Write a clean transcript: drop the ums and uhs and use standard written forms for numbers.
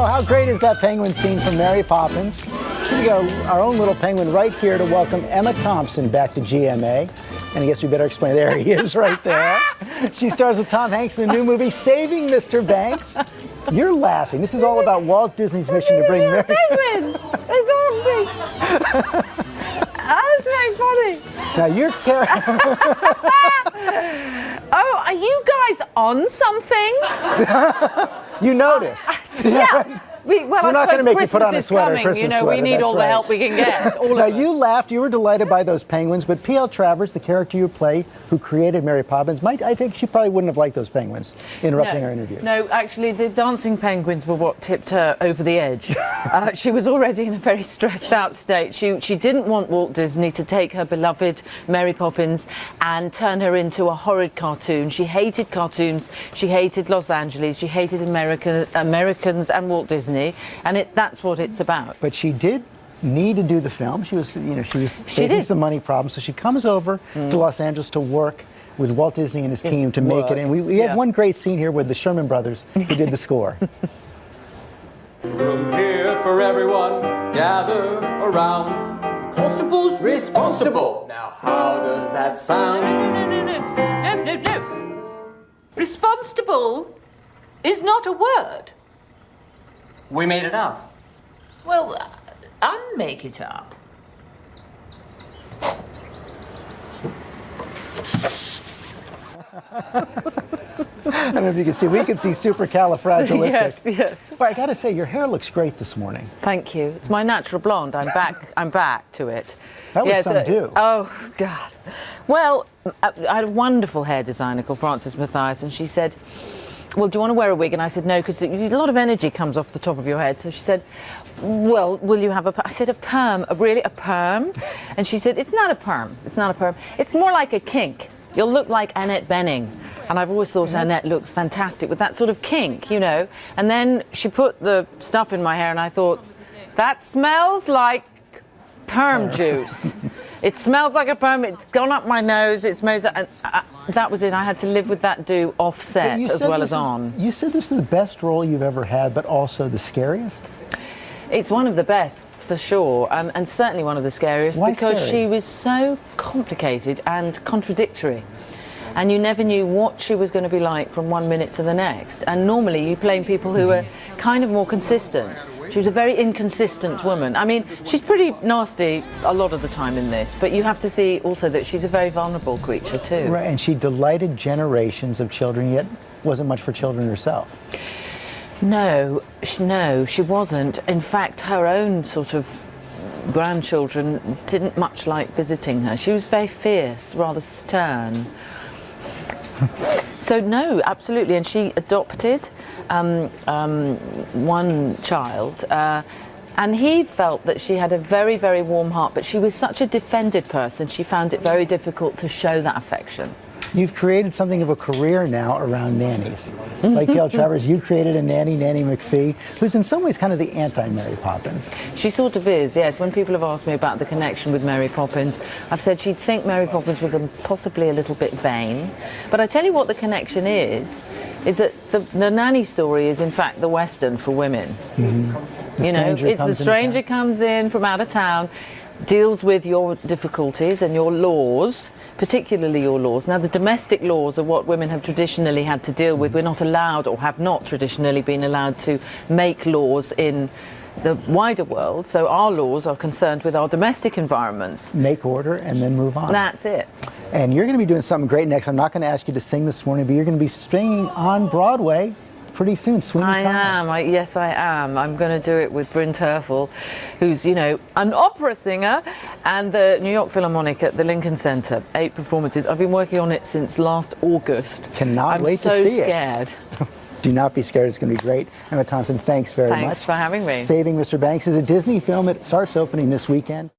Oh, how great is that penguin scene from Mary Poppins? We got our own little penguin right here to welcome Emma Thompson back to GMA. And I guess we better explain. There he is right there. She stars with Tom Hanks in the new movie, Saving Mr. Banks. You're laughing. This is all about Walt Disney's mission to bring Mary... Penguins! It's awesome! That's very funny. Now you're Oh, are you guys on something? You noticed. Yeah. We're not going to make you put on a sweater, coming. Christmas sweater. We need That's all the help we can get. All now, of us. you laughed. You were delighted by those penguins, but P.L. Travers, the character you play, who created Mary Poppins, I think she probably wouldn't have liked those penguins interrupting our interview. No, actually, the dancing penguins were what tipped her over the edge. She was already in a very stressed out state. She didn't want Walt Disney to take her beloved Mary Poppins and turn her into a horrid cartoon. She hated cartoons. She hated Los Angeles. She hated Americans and Walt Disney. And that's what it's about. But she did need to do the film. She was facing some money problems, so she comes over to Los Angeles to work with Walt Disney and his team to make it. And we have one great scene here with the Sherman Brothers who did the score. Room here for everyone, gather around. The constable's responsible. Now, how does that sound? No. Responsible is not a word. We made it up. Well, unmake it up. I don't know if you can see. We can see supercalifragilistic. Yes. But I got to say, your hair looks great this morning. Thank you. It's my natural blonde. I'm back to it. That was some do. Oh, God. Well, I had a wonderful hair designer called Frances Mathias, and she said, well, do you want to wear a wig? And I said, no, because a lot of energy comes off the top of your head. So she said, well, will you have I said, a perm. Really, a perm? And she said, it's not a perm. It's not a perm. It's more like a kink. You'll look like Annette Bening. And I've always thought Annette looks fantastic with that sort of kink, And then she put the stuff in my hair, and I thought, that smells like perm juice. It smells like a perm. It's gone up my nose. It smells. That was it. I had to live with that do offset as well as on. You said this is the best role you've ever had, but also the scariest? It's one of the best, for sure, and certainly one of the scariest. Why because scary? she was so complicated and contradictory. And you never knew what she was going to be like from one minute to the next. And normally you play people who are kind of more consistent. She was a very inconsistent woman. I mean, she's pretty nasty a lot of the time in this, but you have to see also that she's a very vulnerable creature too. Right, and she delighted generations of children, yet wasn't much for children herself. No, she wasn't. In fact, her own sort of grandchildren didn't much like visiting her. She was very fierce, rather stern. So no, absolutely, and she adopted one child, and he felt that she had a very, very warm heart, but she was such a defended person, she found it very difficult to show that affection. You've created something of a career now around nannies. Like P.L. Travers, you created a nanny, Nanny McPhee, who's in some ways kind of the anti-Mary Poppins. She sort of is, yes. When people have asked me about the connection with Mary Poppins, I've said she'd think Mary Poppins was possibly a little bit vain. But I tell you what the connection is that the nanny story is in fact the Western for women. It's the stranger comes in from out of town, deals with your difficulties and your laws, particularly your laws. Now, the domestic laws are what women have traditionally had to deal with. We're not allowed, or have not traditionally been allowed, to make laws in the wider world. So our laws are concerned with our domestic environments. Make order and then move on. That's it. And you're going to be doing something great next. I'm not going to ask you to sing this morning, but you're going to be singing on Broadway pretty soon, Sweeney Todd. Yes, I am. I'm going to do it with Bryn Terfel, who's, an opera singer, and the New York Philharmonic at the Lincoln Center. 8 performances. I've been working on it since last August. Cannot wait to see it. I'm so scared. Do not be scared. It's going to be great. Emma Thompson, thanks very much. Thanks for having me. Saving Mr. Banks is a Disney film. It starts opening this weekend.